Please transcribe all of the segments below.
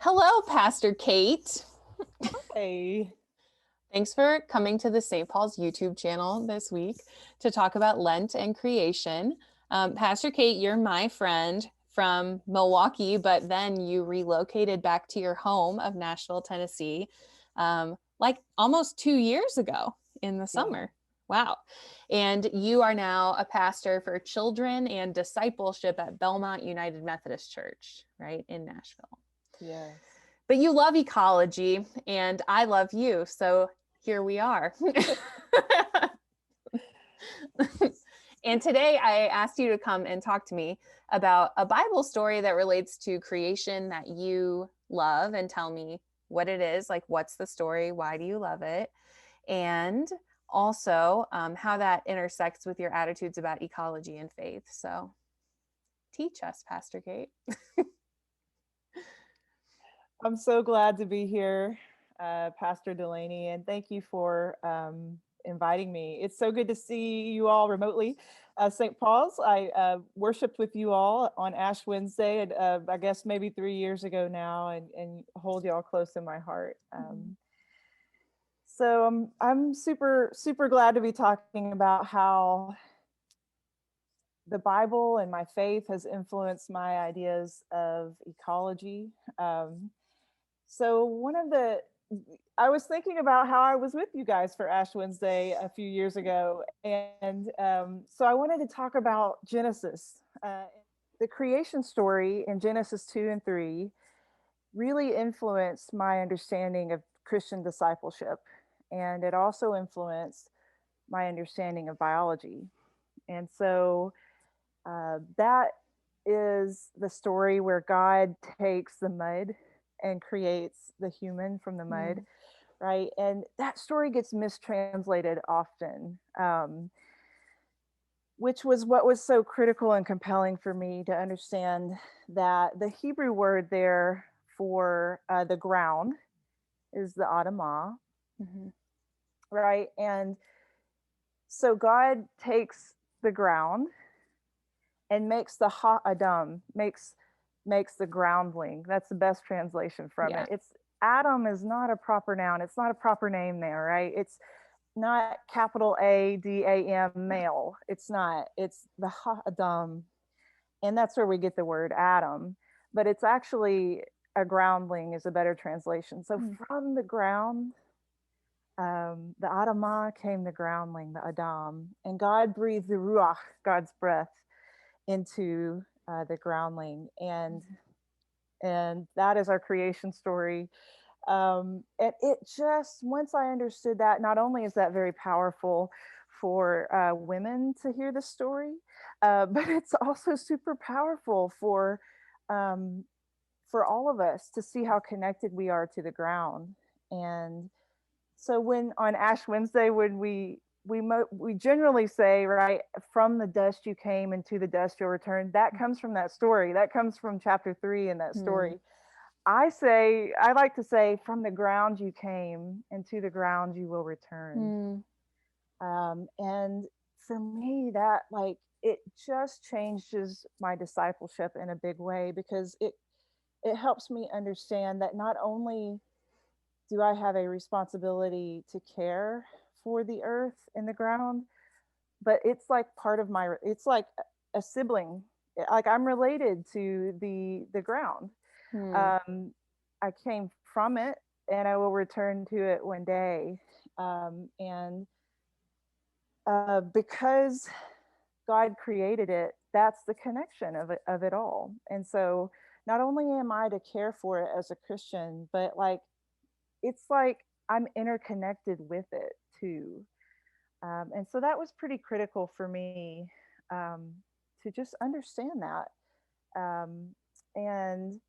Hello, Pastor Kate. Hey. Thanks for coming to the St. Paul's YouTube channel this week to talk about Lent and creation. Pastor Kate, you're my friend from Milwaukee, but then you relocated back to your home of Nashville, Tennessee, like almost 2 years ago in the Yeah. summer. Wow. And you are now a pastor for children and discipleship at Belmont United Methodist Church, right, in Nashville. Yes. But you love ecology and I love you. So here we are. And today I asked you to come and talk to me about a Bible story that relates to creation that you love and tell me what it is. Like, what's the story? Why do you love it? And also how that intersects with your attitudes about ecology and faith. So teach us, Pastor Kate. I'm so glad to be here, Pastor Delaney, and thank you for inviting me. It's so good to see you all remotely. St. Paul's, I worshiped with you all on Ash Wednesday, and I guess maybe 3 years ago now, and hold y'all close in my heart. So I'm super glad to be talking about how the Bible and my faith has influenced my ideas of ecology. So I was thinking about how I was with you guys for Ash Wednesday a few years ago. And so I wanted to talk about Genesis. The creation story in Genesis 2 and 3 really influenced my understanding of Christian discipleship. And it also influenced my understanding of biology. And so that is the story where God takes the mud and creates the human from the mud, right? And that story gets mistranslated often, which was what was so critical and compelling for me to understand that the Hebrew word there for the ground is the Adamah, right? And so God takes the ground and makes the ha-adam, makes the groundling. That's the best translation from Yeah. it. It's Adam is not a proper noun. It's not a proper name there, right? It's not capital A-D-A-M male. It's not. It's the ha-adam. And that's where we get the word Adam. But it's actually a groundling is a better translation. So from the ground, the Adamah came the groundling, the Adam. And God breathed the Ruach, God's breath, into the groundling, and that is our creation story. And it just, once I understood that, not only is that very powerful for women to hear the story, but it's also super powerful for all of us to see how connected we are to the ground. And so when on Ash Wednesday, when we generally say, right, from the dust you came and to the dust you'll return. That comes from that story. That comes from chapter 3 in that story. I like to say, from the ground you came and to the ground you will return. And for me, that, like, it just changes my discipleship in a big way, because it helps me understand that not only do I have a responsibility to care for the earth and the ground, but it's like part of it's like a sibling. Like, I'm related to the ground. I came from it and I will return to it one day. And because God created it, that's the connection of it all. And so not only am I to care for it as a Christian, but like, it's like I'm interconnected with it too. And so that was pretty critical for me, to just understand that. And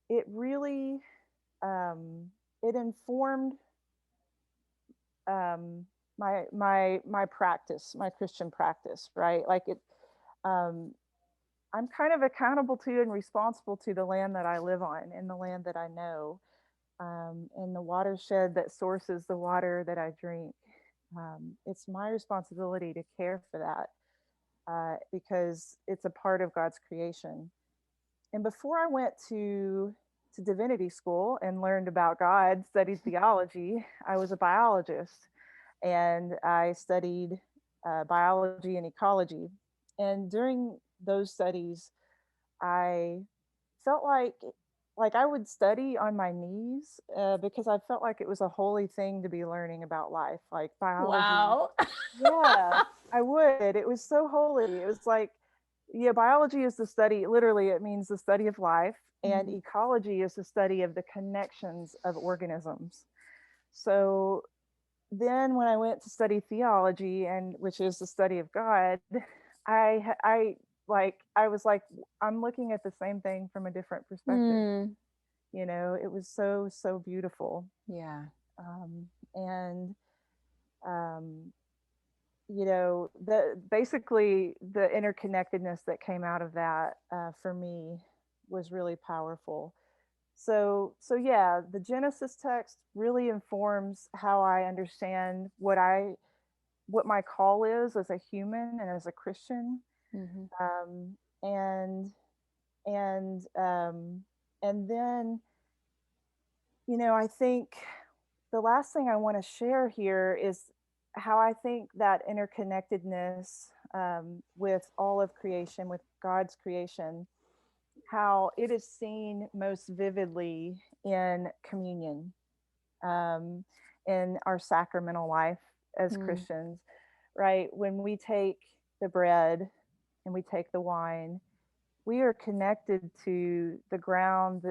it really, it informed my practice, my Christian practice, right? Like it, um, I'm kind of accountable to and responsible to the land that I live on and the land that I know, and the watershed that sources the water that I drink. It's my responsibility to care for that, because it's a part of God's creation. And before I went to to divinity school and learned about God, studied theology, I was a biologist, and I studied biology and ecology. And during those studies, I felt like I would study on my knees because I felt like it was a holy thing to be learning about life, like biology. Wow. Yeah, I would. It was so holy. It was like, yeah, biology is the study, literally, it means the study of life, and Mhm. ecology is the study of the connections of organisms. So then when I went to study theology, and which is the study of God, I I was like, I'm looking at the same thing from a different perspective. Hmm. You know, it was so, so beautiful. Yeah. And you know, the basically the interconnectedness that came out of that for me was really powerful. So yeah, the Genesis text really informs how I understand what my call is as a human and as a Christian. Hmm. um, and and um, and then, you know, I think the last thing I want to share here is how I think that interconnectedness with all of creation, with God's creation, how it is seen most vividly in communion, um, in our sacramental life as Mm. Christians, right? When we take the bread and we take the wine, we are connected to the ground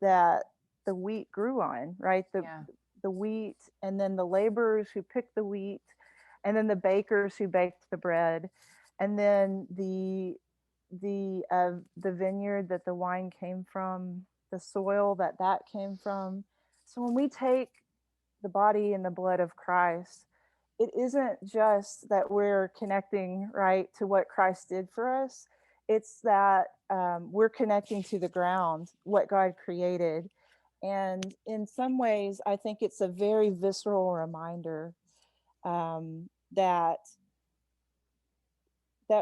that the wheat grew on, right? Yeah. The wheat, and then the laborers who picked the wheat, and then the bakers who baked the bread, and then the vineyard that the wine came from, the soil that came from. So when we take the body and the blood of Christ, it isn't just that we're connecting, right, to what Christ did for us. It's that we're connecting to the ground, what God created. And in some ways, I think it's a very visceral reminder that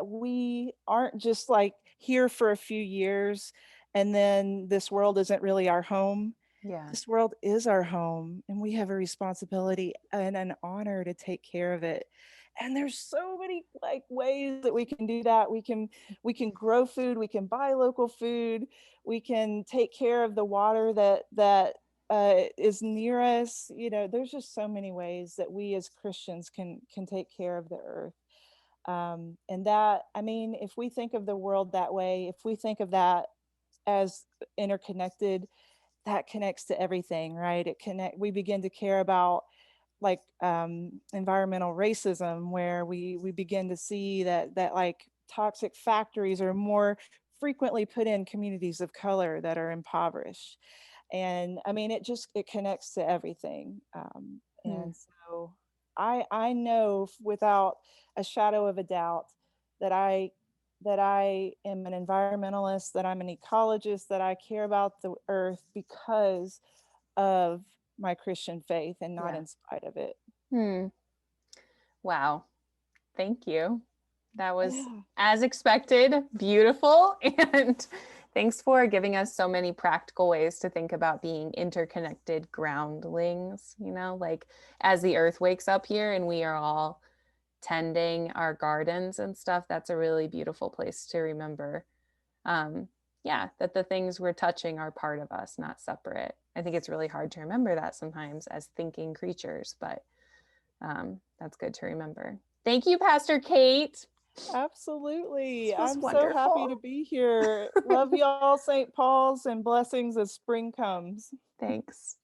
we aren't just like here for a few years and then this world isn't really our home. Yeah. This world is our home, and we have a responsibility and an honor to take care of it. And there's so many like ways that we can do that. We can grow food, we can buy local food, we can take care of the water that is near us. You know, there's just so many ways that we as Christians can take care of the earth. And that, I mean, if we think of the world that way, if we think of that as interconnected, that connects to everything, right? We begin to care about like environmental racism, where we begin to see that like toxic factories are more frequently put in communities of color that are impoverished. And I mean, it connects to everything. Mm. And so I know without a shadow of a doubt that I am an environmentalist, that I'm an ecologist, that I care about the earth because of my Christian faith and not Yeah. in spite of it. Hmm. Wow. Thank you. That was Yeah. as expected, beautiful. And thanks for giving us so many practical ways to think about being interconnected groundlings, like as the earth wakes up here and we are all tending our gardens and stuff, that's a really beautiful place to remember. Um, yeah, that the things we're touching are part of us, not separate. I think it's really hard to remember that sometimes as thinking creatures, but that's good to remember. Thank you, Pastor Kate. Absolutely. This was I'm so happy to wonderful. be here. Love y'all, St. Paul's, and blessings as spring comes. Thanks.